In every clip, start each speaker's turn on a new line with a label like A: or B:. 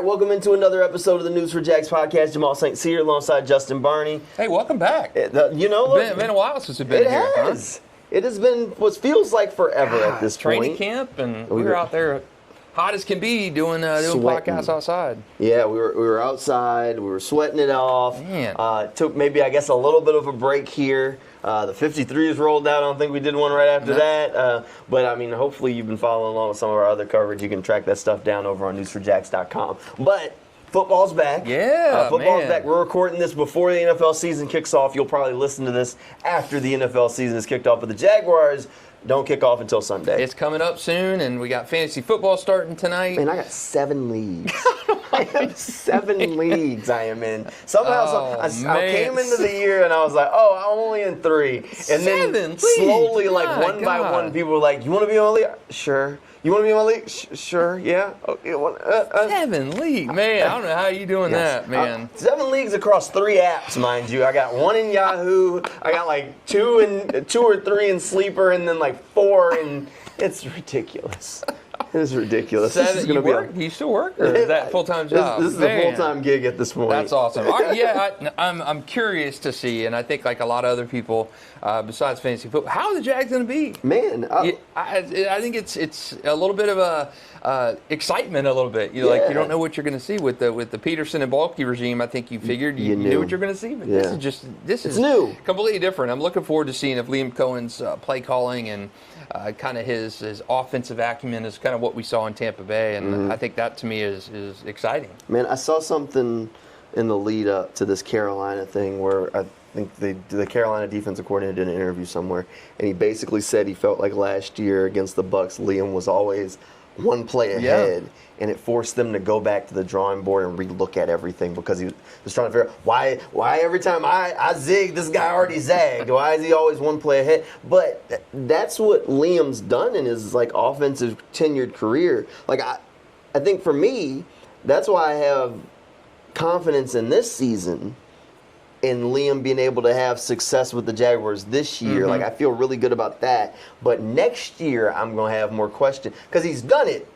A: welcome into another episode of the News4JAGs podcast. Jamal St here alongside Justin Barney.
B: Hey, welcome back.
A: Been
B: a while since we've been here.
A: It has. It has been what feels like forever at this
B: training
A: point.
B: camp, and we were out there hot as can be doing podcasts outside.
A: Yeah, we were outside. We were sweating it off.
B: Man.
A: Took maybe, I guess, a little bit of a break here. The 53s rolled out. I don't think we did one right after that. But, I mean, hopefully you've been following along with some of our other coverage. You can track that stuff down over on News4JAGs.com. But football's back.
B: Yeah,
A: football's
B: man.
A: back. We're recording this before the NFL season kicks off. You'll probably listen to this after the NFL season is kicked off. But the Jaguars don't kick off until Sunday.
B: It's coming up soon, and we got fantasy football starting tonight.
A: Man, I got 7 leagues. I have 7 leagues I am in. Somehow, I came into the year and I was like, oh, I'm only in 3. And then slowly, one by one, people were like, you want to be on a league? Sure. You want to be in my league? Sure, yeah. Okay,
B: 7 leagues, man. I don't know how you doing that, man.
A: 7 leagues across 3 apps, mind you. I got 1 in Yahoo. I got like 2 or 3 in Sleeper, and then like 4 in. It's ridiculous. It is ridiculous.
B: You still work, or is that full-time job?
A: This is a full-time gig at this point.
B: That's awesome. I'm curious to see, and I think like a lot of other people, besides fantasy football, how are the Jags going to be?
A: Man,
B: I think it's a little bit of a excitement, a little bit. You don't know what you're going to see with the Peterson and Balky regime. I think you figured you knew what you're going to see, but this is
A: new,
B: completely different. I'm looking forward to seeing if Liam Coen's play calling and kind of his offensive acumen is kind of what we saw in Tampa Bay, and I think that to me is exciting.
A: Man, I saw something in the lead up to this Carolina thing where I think the Carolina defensive coordinator did an interview somewhere, and he basically said he felt like last year against the Bucs, Liam was always 1 play ahead, and it forced them to go back to the drawing board and relook at everything because he was trying to figure out why every time I zig, this guy already zagged. Why is he always 1 play ahead? But that's what Liam's done in his offensive tenured career. I think for me, that's why I have confidence in this season in Liam being able to have success with the Jaguars this year. I feel really good about that. But next year, I'm going to have more questions because he's done it.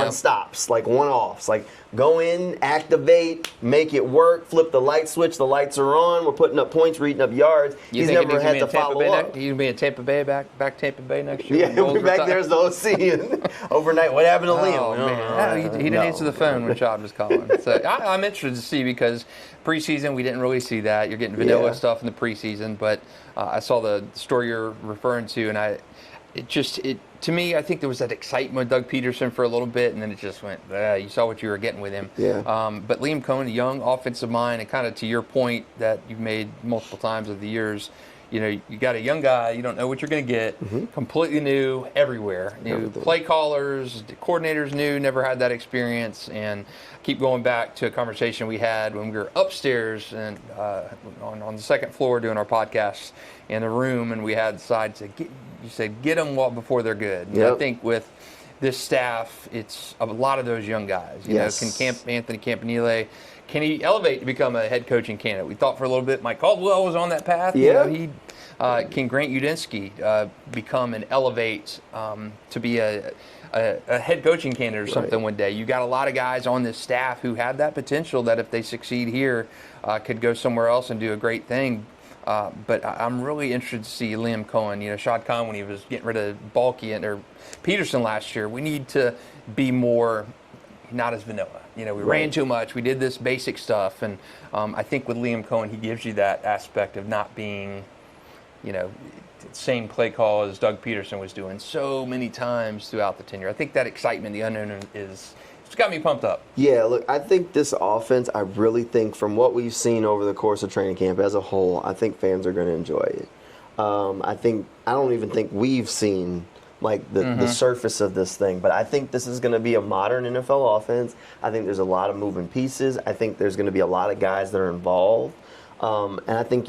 A: Stops, one-offs. Go in, activate, make it work, flip the light switch, the lights are on, we're putting up points, we're eating up yards. He's never had to follow up.
B: He's going to be in Tampa Bay, back Tampa Bay next year?
A: Yeah, he'll be back there as the OC overnight. What happened to Liam?
B: Man. He didn't answer the phone when Chad was calling. So I'm interested to see because preseason, we didn't really see that. You're getting vanilla stuff in the preseason, but I saw the story you're referring to, and to me, I think there was that excitement with Doug Peterson for a little bit, and then it just went, you saw what you were getting with him.
A: Yeah.
B: But Liam Coen, a young offensive mind, and kind of to your point that you've made multiple times over the years, you got a young guy, you don't know what you're going to get, completely new everywhere. New play callers, coordinators new, never had that experience, and keep going back to a conversation we had when we were upstairs and on the second floor doing our podcast in a room, and we had decided to get them before they're good. And I think with this staff, it's a lot of those young guys. You know, Anthony Campanile, can he elevate to become a head coaching candidate? We thought for a little bit Mike Caldwell was on that path.
A: Yeah.
B: Can Grant Udinski become and elevate to be a head coaching candidate or something one day? You got a lot of guys on this staff who have that potential that if they succeed here, could go somewhere else and do a great thing. But I'm really interested to see Liam Coen. Shad Khan when he was getting rid of Balky or Peterson last year. We need to be more not as vanilla. We ran too much. We did this basic stuff, and I think with Liam Coen, he gives you that aspect of not being, same play call as Doug Peterson was doing so many times throughout the tenure. I think that excitement, the unknown, it's got me pumped up. Yeah,
A: look, I think this offense, I really think from what we've seen over the course of training camp as a whole, I think fans are going to enjoy it. I don't even think we've seen the surface of this thing, but I think this is going to be a modern NFL offense. I think there's a lot of moving pieces. I think there's going to be a lot of guys that are involved, and I think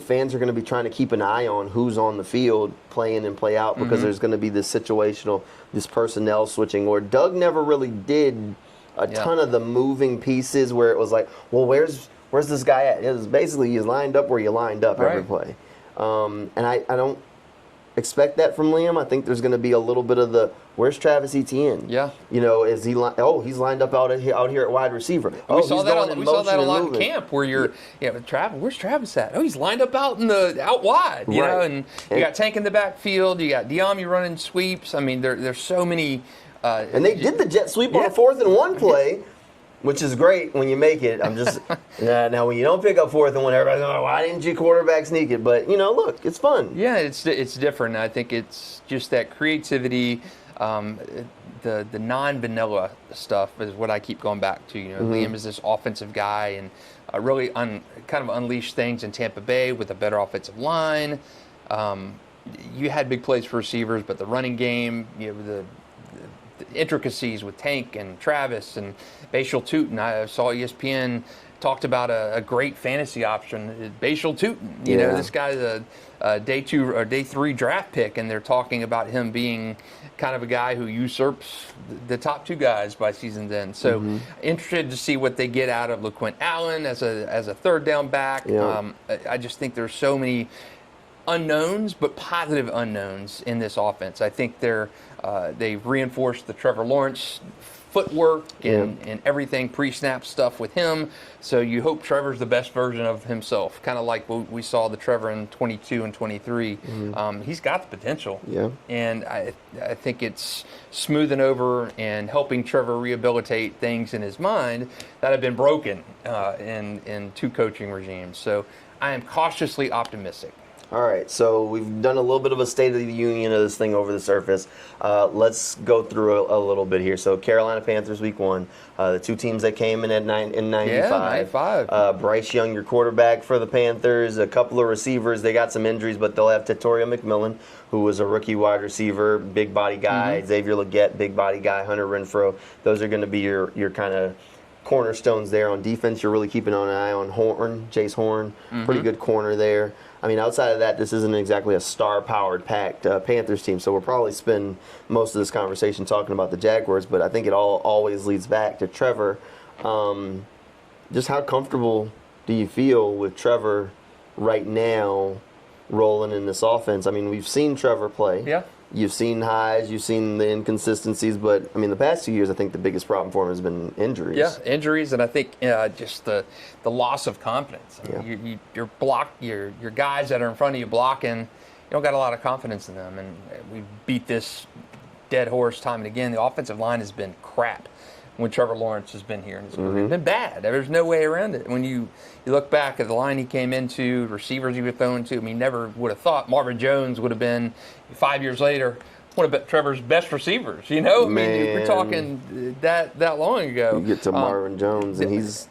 A: fans are going to be trying to keep an eye on who's on the field play in and play out because there's going to be this personnel switching where Doug never really did a ton of the moving pieces where it was like, well, where's this guy at? It was basically he's lined up where you lined up every play. And I don't expect that from Liam. I think there's going to be a little bit of the Where's Travis Etienne?
B: Yeah.
A: You know, is he? He's lined up out here at wide receiver.
B: We saw that a lot in
A: moving.
B: camp where you're, Travis. Where's Travis at? Oh, he's lined up out wide. You know, and you got Tank in the backfield. You got Diami running sweeps. I mean, there's so many.
A: And they did the jet sweep on a 4th and 1 play. Which is great when you make it. I'm just now when you don't pick up 4th and 1, everybody's going, why didn't you quarterback sneak it? But look, it's fun.
B: Yeah, it's different. I think it's just that creativity, the non-vanilla stuff is what I keep going back to. Liam is this offensive guy and really kind of unleashed things in Tampa Bay with a better offensive line. You had big plays for receivers, but the running game, the intricacies with Tank and Travis and Bashal Tootin. I saw ESPN talked about a great fantasy option, Bashal Tootin. You know, this guy's a day 2 or day 3 draft pick, and they're talking about him being kind of a guy who usurps the top 2 guys by season's end. So interested to see what they get out of LeQuint Allen as a 3rd down back.
A: Yeah.
B: I just think there's so many unknowns, but positive unknowns in this offense. I think they've reinforced the Trevor Lawrence footwork and everything, pre-snap stuff with him. So you hope Trevor's the best version of himself, kind of like what we saw the Trevor in 22 and 23. He's got the potential. Yeah. And I think it's smoothing over and helping Trevor rehabilitate things in his mind that have been broken in 2 coaching regimes. So I am cautiously optimistic.
A: All right, so we've done a little bit of a state of the union of this thing over the surface. Let's go through a little bit here. So Carolina Panthers week 1, the 2 teams that came in at 95.
B: Yeah, 95.
A: Bryce Young, your quarterback for the Panthers. A couple of receivers, they got some injuries, but they'll have Tatoria McMillan, who was a rookie wide receiver, big body guy. Xavier Legette, big body guy. Hunter Renfrow. Those are going to be your kind of cornerstones there. On defense, you're really keeping an eye on Jace Horn. Pretty good corner there. I mean, outside of that, this isn't exactly a star-powered, packed Panthers team, so we'll probably spend most of this conversation talking about the Jaguars, but I think it always leads back to Trevor. Just how comfortable do you feel with Trevor right now rolling in this offense? I mean, we've seen Trevor play.
B: Yeah.
A: You've seen highs, you've seen the inconsisticies, but I mean, the past 2 years, I think the biggest problem for him has been injuries.
B: Yeah, injuries, and I think just the loss of confidence. I mean, your guys that are in front of you blocking, you don't got a lot of confidence in them, and we beat this dead horse time and again. The offensive line has been crap when Trevor Lawrence has been here. It's been bad. There's no way around it. When you look back at the line he came into, receivers he was throwing to, I mean, never would have thought Marvin Jones would have been, 5 years later, one of Trevor's best receivers, I mean, we're talking that long ago.
A: You get to Marvin Jones, and he's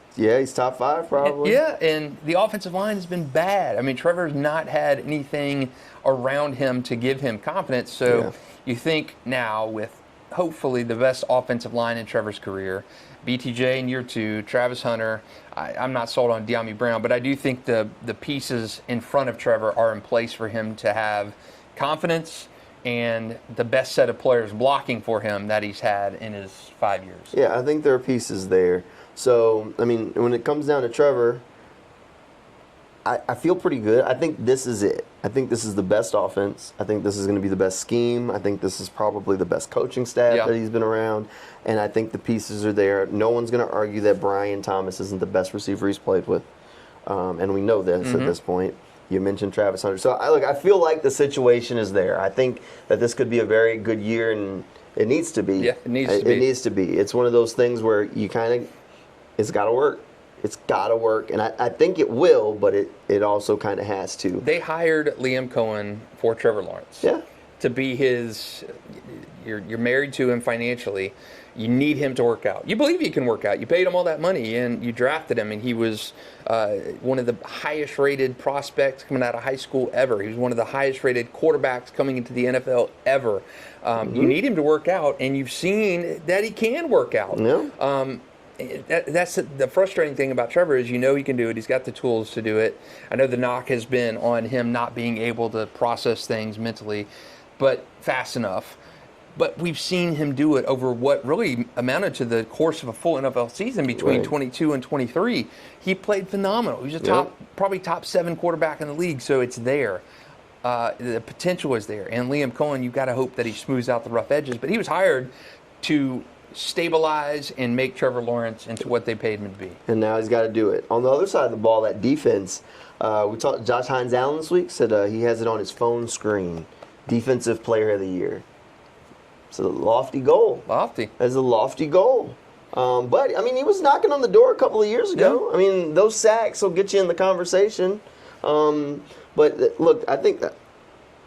A: top 5 probably.
B: Yeah, and the offensive line has been bad. I mean, Trevor's not had anything around him to give him confidence. So you think now with hopefully the best offensive line in Trevor's career, BTJ in year 2, Travis Hunter. I'm not sold on Diami Brown, but I do think the pieces in front of Trevor are in place for him to have confidence and the best set of players blocking for him that he's had in his 5 years.
A: Yeah, I think there are pieces there. So, I mean, when it comes down to Trevor, I feel pretty good. I think this is it. I think this is the best offense. I think this is going to be the best scheme. I think this is probably the best coaching staff that he's been around. And I think the pieces are there. No one's going to argue that Brian Thomas isn't the best receiver he's played with. And we know this at this point. You mentioned Travis Hunter. So, I feel like the situation is there. I think that this could be a very good year, and it needs to be.
B: Yeah, it needs to be.
A: It needs to be. It's one of those things where you it's got to work. It's got to work, and I think it will, but it also kind of has to.
B: They hired Liam Coen for Trevor Lawrence.
A: Yeah.
B: To be his, you're married to him financially. You need him to work out. You believe he can work out. You paid him all that money, and you drafted him, and he was one of the highest-rated prospects coming out of high school ever. He was one of the highest-rated quarterbacks coming into the NFL ever. You need him to work out, and you've seen that he can work out.
A: Yeah.
B: That's the frustrating thing about Trevor is he can do it. He's got the tools to do it. I know the knock has been on him not being able to process things mentally, but fast enough. But we've seen him do it over what really amounted to the course of a full NFL season between 22 and 23. He played phenomenal. He's a probably top 7 quarterback in the league, so it's there. the potential is there. And Liam Coen, you've got to hope that he smooths out the rough edges. But he was hired to stabilize and make Trevor Lawrence into what they paid him to be.
A: And now he's got to do it. On the other side of the ball, that defense, we talked to Josh Hines-Allen this week, said he has it on his phone screen. Defensive Player of the Year. It's a lofty goal.
B: Lofty.
A: It's a lofty goal. But, I mean, he was knocking on the door a couple of years ago. Yeah. I mean, those sacks will get you in the conversation. But, look, I think that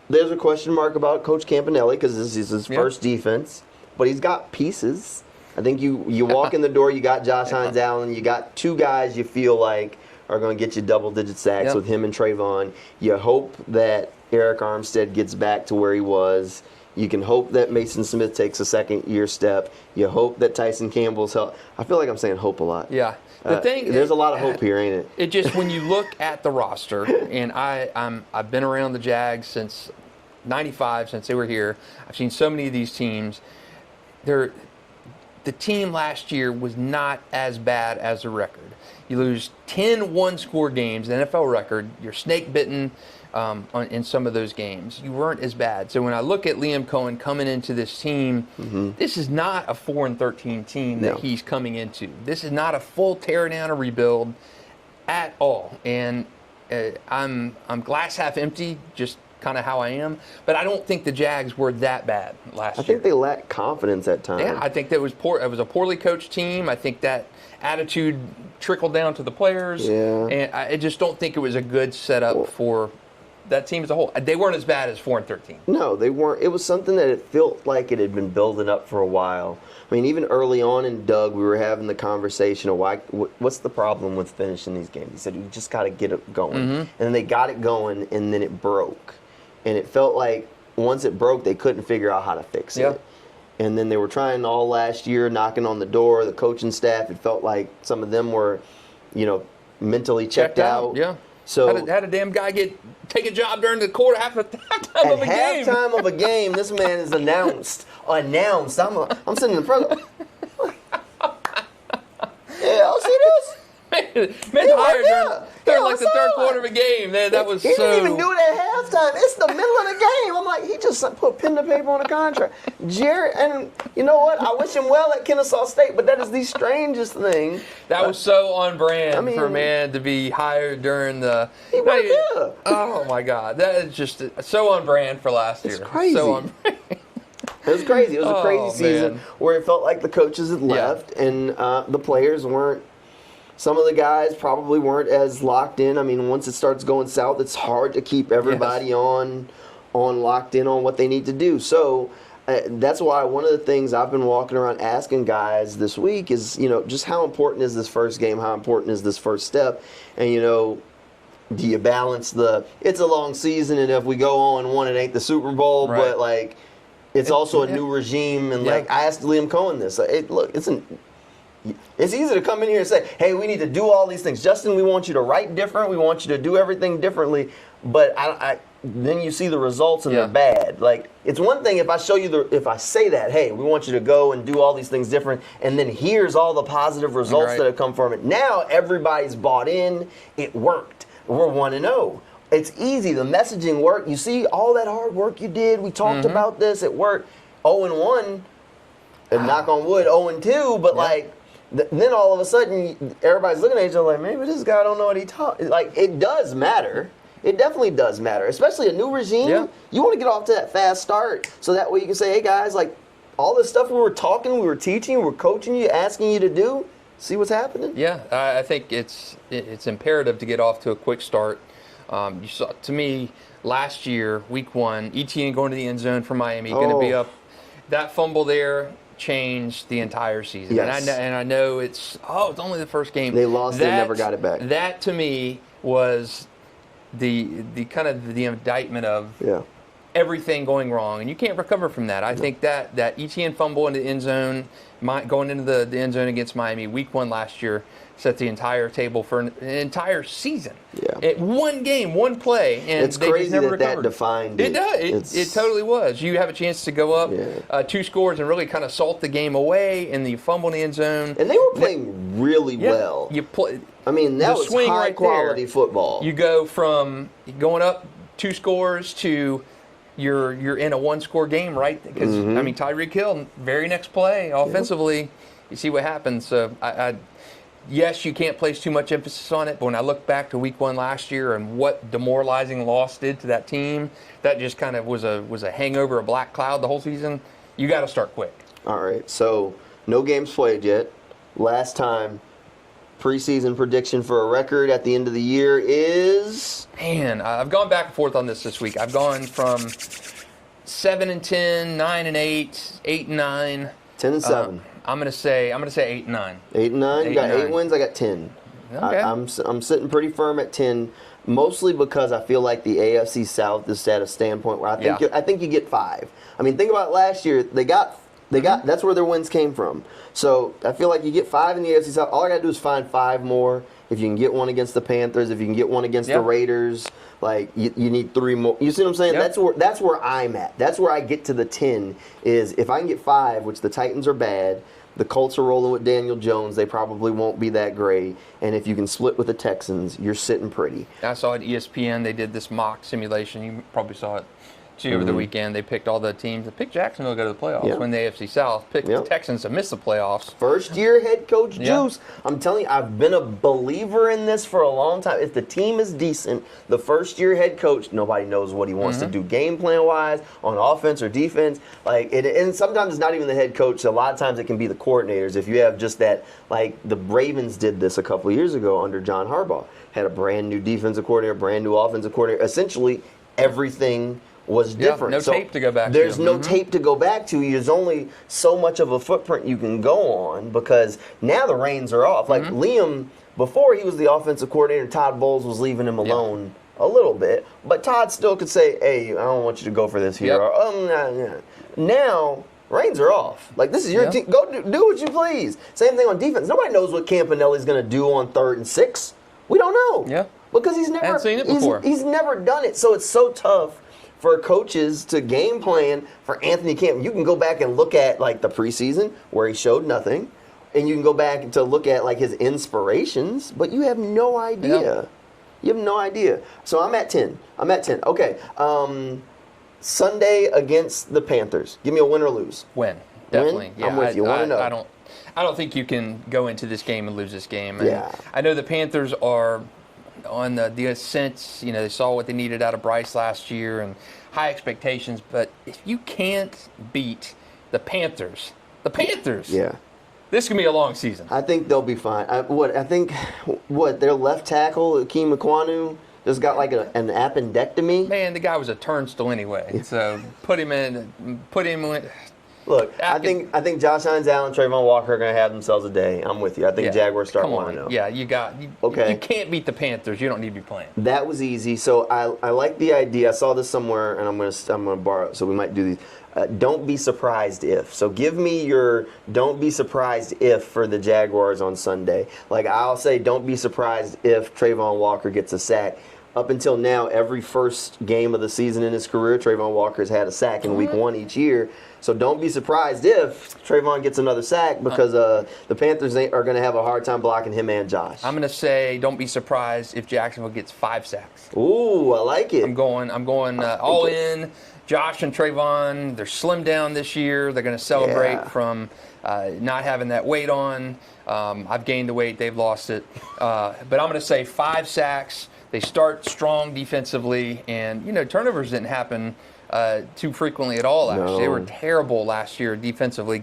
A: there's a question mark about Coach Campanelli because this is his first defense. But he's got pieces. I think you walk in the door, you got Josh Hines-Allen, you got two guys you feel like are going to get you double-digit sacks with him and Trayvon. You hope that Eric Armstead gets back to where he was. You can hope that Mason Smith takes a second-year step. You hope that Tyson Campbell's help. I feel like I'm saying hope a lot.
B: Yeah. The thing
A: there's a lot of hope here, ain't it?
B: It just, when you look at the roster, and I've been around the Jags since '95, since they were here. I've seen so many of these teams. The team last year was not as bad as the record. You lose 10 one-score games, the NFL record. You're snake-bitten in some of those games. You weren't as bad. So when I look at Liam Coen coming into this team, this is not a 4-13 team that he's coming into. This is not a full tear down or rebuild at all. And I'm glass half empty, just kind of how I am, but I don't think the Jags were that bad last year.
A: I think they lacked confidence at times.
B: Yeah, I think that was poor. It was a poorly coached team. I think that attitude trickled down to the players.
A: Yeah.
B: And I just don't think it was a good setup for that team as a whole. They weren't as bad as 4-13.
A: No, they weren't. It was something that it felt like it had been building up for a while. I mean, even early on in Doug, we were having the conversation of what's the problem with finishing these games. He said, you just got to get it going. And then they got it going, and then it broke. And it felt like once it broke, they couldn't figure out how to fix it. And then they were trying all last year, knocking on the door. The coaching staff, it felt like some of them were, mentally checked out.
B: Yeah.
A: So
B: had a damn guy take a job during the quarter, half of halftime of a game.
A: At halftime of a game, this man is announced. I'm sitting in front of. Yeah, I'll see this.
B: Man hired during like the third quarter of a game. That was
A: he didn't even do it at halftime. It's the middle of the game. I'm like, he just put pen to paper on a contract. Jerry, and you know what? I wish him well at Kennesaw State, but that is the strangest thing.
B: That was so on brand for a man to be hired during the.
A: He worked there.
B: Oh my God, that is just so on brand for last year.
A: It's crazy.
B: So on brand.
A: It was crazy. It was a crazy season where it felt like the coaches had left and the players weren't. Some of the guys probably weren't as locked in. I mean, once it starts going south, it's hard to keep everybody on locked in on what they need to do. So that's why one of the things I've been walking around asking guys this week is, just how important is this first game? How important is this first step? And, do you balance it's a long season, and if we go 0-1, it ain't the Super Bowl, but, it's also a new regime. And, I asked Liam Coen this. It's easy to come in here and say, hey, we need to do all these things. Justin, we want you to write different. We want you to do everything differently. But then you see the results and they're bad. It's one thing if I show you if I say that, hey, we want you to go and do all these things different, and then here's all the positive results that have come from it. Now everybody's bought in. It worked. We're 1-0. It's easy. The messaging worked. You see all that hard work you did. We talked about this. It worked. 0-1, and knock on wood, 0-2, but then all of a sudden, everybody's looking at each other like, maybe this guy don't know what he taught. It does matter. It definitely does matter, especially a new regime. Yeah. You want to get off to that fast start so that way you can say, hey, guys, all this stuff we were talking, we were teaching, we were coaching you, asking you to do, see what's happening?
B: Yeah, I think it's imperative to get off to a quick start. You saw, to me, last year, week 1, ETN going to the end zone for Miami, going to be up. That fumble there changed the entire season.
A: Yes.
B: And I know it's only the first game.
A: They lost, they never got it back.
B: That to me was the kind of the indictment of everything going wrong, and you can't recover from that. I think that ETN fumble in the end zone, going into the end zone against Miami, week 1 last year, set the entire table for an entire season. Yeah. One game, one play, and
A: it's
B: they
A: crazy
B: just never
A: that
B: recovered.
A: Defined
B: it. Does. It totally was. You have a chance to go up 2 scores and really kind of salt the game away, and you fumble in the end zone.
A: And they were playing really well.
B: You play.
A: I mean, that was
B: swing
A: high quality football.
B: You go from going up 2 scores to you're in a 1-score game, right? Because I mean, Tyreek Hill, very next play offensively, you see what happens. So yes, you can't place too much emphasis on it, but when I look back to Week 1 last year and what demoralizing loss did to that team, that just kind of was a hangover, a black cloud the whole season. You got to start quick.
A: All right, so no games played yet. Last time, preseason prediction for a record at the end of the year is?
B: Man, I've gone back and forth on this week. I've gone from 7-10, 9-8, 8-9.
A: 10-7.
B: I'm gonna say 8-9.
A: 8-9. You got 8 wins. I got 10.
B: Okay.
A: I'm sitting pretty firm at 10, mostly because I feel like the AFC South is at a standpoint where I think you get 5. I mean, think about last year. They got that's where their wins came from. So I feel like you get 5 in the AFC South. All I got to do is find 5 more. If you can get one against the Panthers, if you can get one against the Raiders, like you need 3 more. You see what I'm saying?
B: Yep.
A: That's where I'm at. That's where I get to the 10 is if I can get 5, which the Titans are bad. The Colts are rolling with Daniel Jones. They probably won't be that great. And if you can split with the Texans, you're sitting pretty.
B: I saw at ESPN they did this mock simulation. You probably saw it too over the weekend. They picked all the teams. They picked Jacksonville to go to the playoffs. Win the AFC South. Picked the Texans to miss the playoffs.
A: First-year head coach juice. I'm telling you, I've been a believer in this for a long time. If the team is decent, the first-year head coach, nobody knows what he wants to do game plan-wise, on offense or defense. And sometimes it's not even the head coach. A lot of times it can be the coordinators. If you have just that, like the Ravens did this a couple of years ago under John Harbaugh. Had a brand-new defensive coordinator, brand-new offensive coordinator. Essentially, everything was different.
B: No tape to go back to.
A: There's no tape to go back to. There's only so much of a footprint you can go on because now the reins are off. Like Liam, before he was the offensive coordinator, Todd Bowles was leaving him alone a little bit, but Todd still could say, "Hey, I don't want you to go for this here." Or, now reins are off. Like this is your team. Go do what you please. Same thing on defense. Nobody knows what Campanelli's going to do on 3rd and 6. We don't know.
B: Yeah.
A: Because he's never
B: seen it before.
A: He's never done it. So it's so tough for coaches to game plan for Anthony Camp. You can go back and look at like the preseason where he showed nothing, and you can go back to look at like his inspirations, but you have no idea.
B: Yep.
A: You have no idea. So I'm at 10. Okay. Sunday against the Panthers. Give me a win or lose.
B: Win. Definitely.
A: Win?
B: Yeah,
A: I'm with you. Want to know?
B: I don't think you can go into this game and lose this game.
A: Yeah.
B: I know the Panthers are on the ascent. You know, they saw what they needed out of Bryce last year and high expectations. But if you can't beat the Panthers,
A: Yeah.
B: this can be a long season.
A: I think they'll be fine. I think their left tackle, Akeem Ekwonu, just got like an appendectomy.
B: Man, the guy was a turnstile anyway. So put him in.
A: Look, I think Josh Hines, Allen, Trayvon Walker are going to have themselves a day. I'm with you. I think Jaguars start 1-0.
B: Yeah, you can't beat the Panthers. You don't need to be playing. That
A: was easy. So I like the idea. I saw this somewhere, and I'm going to borrow it. So we might do these. Don't be surprised if. So give me your don't be surprised if for the Jaguars on Sunday. Like I'll say don't be surprised if Trayvon Walker gets a sack. Up until now, every first game of the season in his career, Trayvon Walker's had a sack in week 1 each year. So don't be surprised if Trayvon gets another sack because the Panthers are going to have a hard time blocking him and Josh.
B: I'm going to say don't be surprised if Jacksonville gets 5 sacks.
A: Ooh, I like it.
B: I'm going all in. Josh and Trayvon, they're slimmed down this year. They're going to celebrate from not having that weight on. I've gained the weight. They've lost it. But I'm going to say 5 sacks. They start strong defensively, and turnovers didn't happen too frequently at all last year. They were terrible last year defensively,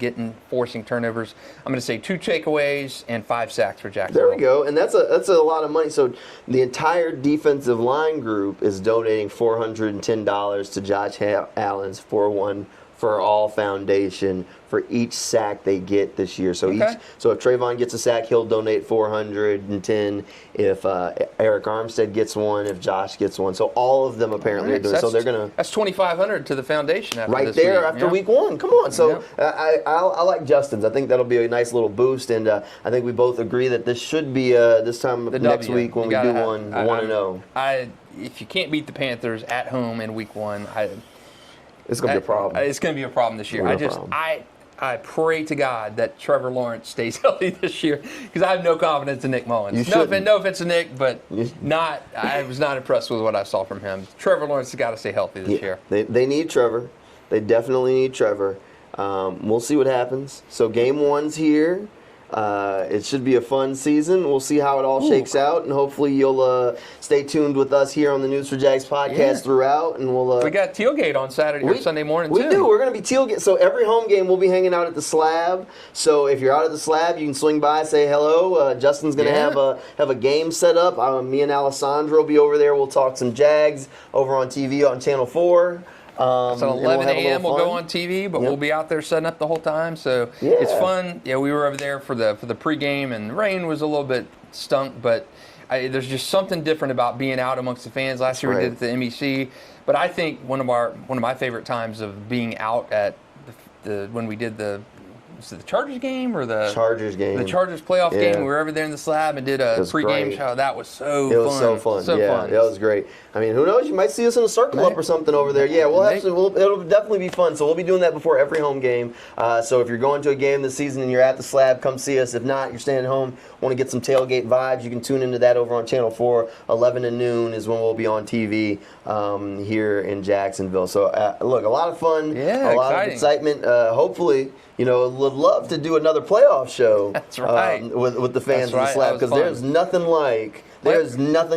B: forcing turnovers. I'm going to say 2 takeaways and 5 sacks for Jacksonville.
A: There we go, and that's a lot of money. So the entire defensive line group is donating $410 to Josh Allen's 401 for All Foundation for each sack they get this year. So if Trayvon gets a sack, he'll donate $410. If Eric Armstead gets one, if Josh gets one, so all of them apparently are doing. So they're gonna.
B: That's $2,500 to the foundation after
A: right
B: this
A: there
B: week.
A: after week 1. Come on. So I like Justin's. I think that'll be a nice little boost, and I think we both agree that this should be this time next week when we do 1-0.
B: If you can't beat the Panthers at home in week 1,
A: it's going to be a problem.
B: It's going to be a problem this year. I pray to God that Trevor Lawrence stays healthy this year because I have no confidence in Nick Mullins. No offense to Nick, but I was not impressed with what I saw from him. Trevor Lawrence has got to stay healthy this year.
A: They need Trevor. They definitely need Trevor. We'll see what happens. So game 1's here. It should be a fun season. We'll see how it all shakes out, and hopefully you'll stay tuned with us here on the News4JAGs podcast throughout. And we
B: got tailgate on Saturday or Sunday morning too.
A: We do. We're going to be tailgate. So every home game we'll be hanging out at the Slab. So if you're out at the Slab, you can swing by, say hello. Justin's going to have a game set up. Me and Alessandro will be over there. We'll talk some Jags over on TV on Channel 4.
B: So 11 a.m. we'll go on TV, but we'll be out there setting up the whole time. So it's fun. Yeah, we were over there for the pregame, and the rain was a little bit stunk, but there's just something different about being out amongst the fans. Last year we did it at the MEC, but I think one of my favorite times of being out at when we did the Chargers game or the
A: Chargers game?
B: The Chargers playoff game. We were over there in the Slab and did a pregame show. That was so fun.
A: It was so fun. That was great. I mean, who knows? You might see us in a circle up or something over there. Yeah, it'll definitely be fun. So we'll be doing that before every home game. So if you're going to a game this season and you're at the Slab, come see us. If not, you're staying at home, want to get some tailgate vibes, you can tune into that over on Channel 4. 11 to noon is when we'll be on TV here in Jacksonville. So look, a lot of fun, a lot of excitement. Hopefully, would love to do another playoff show.
B: That's right.
A: With the fans of the Slab, because there's nothing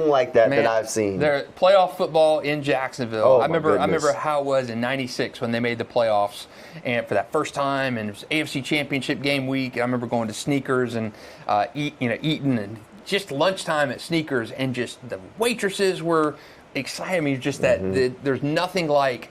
A: like that I've seen.
B: There playoff football in Jacksonville. I remember how it was in '96 when they made the playoffs, and for that first time, and it was AFC Championship game week. I remember going to Sneakers and eating and just lunchtime at Sneakers, and just the waitresses were excited. I mean, just that there's nothing like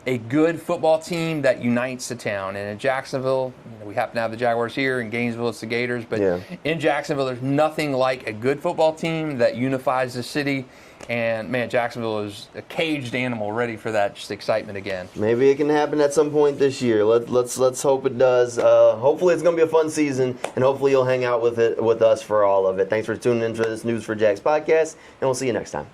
B: a good football team that unites the town. And in Jacksonville, we happen to have the Jaguars here. In Gainesville, it's the Gators. But in Jacksonville, there's nothing like a good football team that unifies the city. And, man, Jacksonville is a caged animal ready for that just excitement again.
A: Maybe it can happen at some point this year. Let's hope it does. Hopefully it's going to be a fun season, and hopefully you'll hang out with us for all of it. Thanks for tuning in to this News4JAGs podcast, and we'll see you next time.